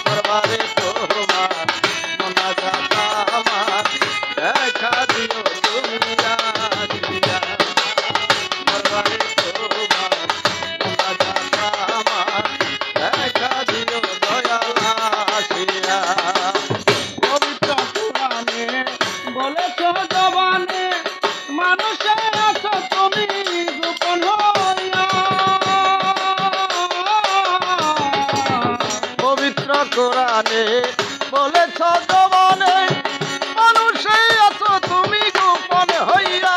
দরবারে তোমার আমার দেখা দিও তুমি আসিয়া দরবারে কোরআনে বলেছ জবানে মানুষে আছো তুমি গোপন হইয়া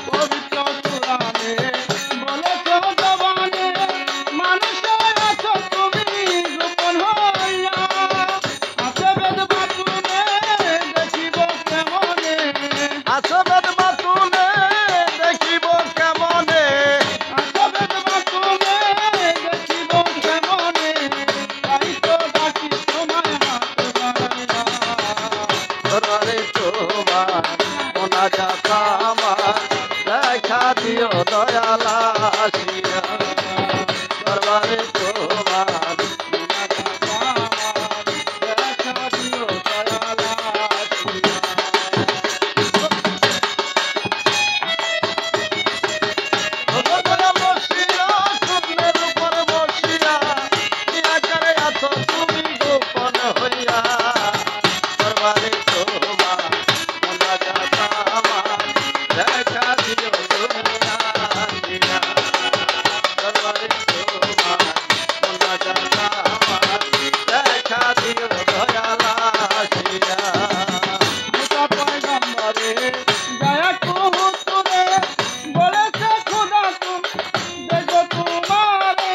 পবিত্র কোরআনে বলেছ জবানে মানুষে আছো তুমি গোপন হইয়া আছে বেদ বাতুনে দেখিব কেমনে আছে বেদ বাতুনে দেখিব কেমনে আছে বেদ বাতুনে দেখা দিও দয়াল আসিয়া দরবারে তোমার দেখা দিও দয়াল আসিয়া বসিয়া স্বপ্নের উপর বসিয়া কি আকারে আছো তুমি গোপন হইয়া দরবারে তোমার দেখা দিও দেখা দিও দয়াল আসিয়া মুসা পয়গম্বরে দয়া কুহুতুরে বলেছে খোদা তুমি দেখো তোমারে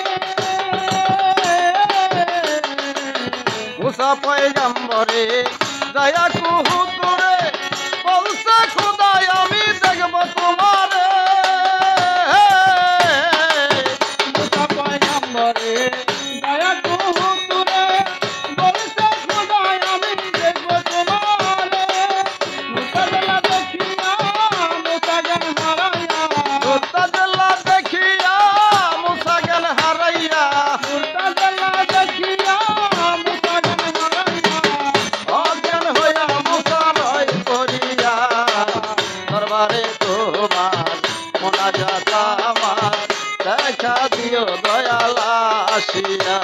মুসা পয়গম্বরে দয়া কুহুতুরে বলছে খোদা আমি দেখব তোমারে মুসা পয়গম্বরে দয়া কুহুতুরে বলছে খোদা আমি দেখব তোমারে মুতাজলা দেখিয়া মুতাগন হারাইয়া মুতাজলা দেখিয়া মুতাগন হারাইয়া মুতাজলা দেখিয়া মুতাগন হারাইয়া অজ্ঞান হইয়া মুসা নয় করিয়া দরবারে তোমার মোনাজাত আমার দেখা দিও দয়াল আসিয়া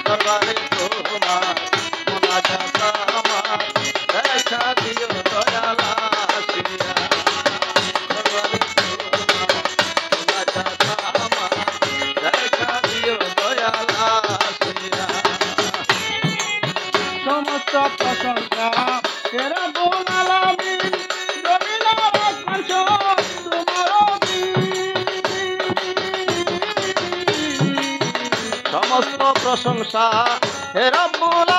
দরবারে তোমার মোনাজাত আমার দেখা দিও দয়াল আসিয়া দরবারে মোনাজাত আমার দেখা দিও দয়াল আসিয়া সমস্ত প্রশংসা তেরা গুণ আলামিন জমিনা আসমান সব তোমার সমস্ত প্রশংসা হে রব্বুল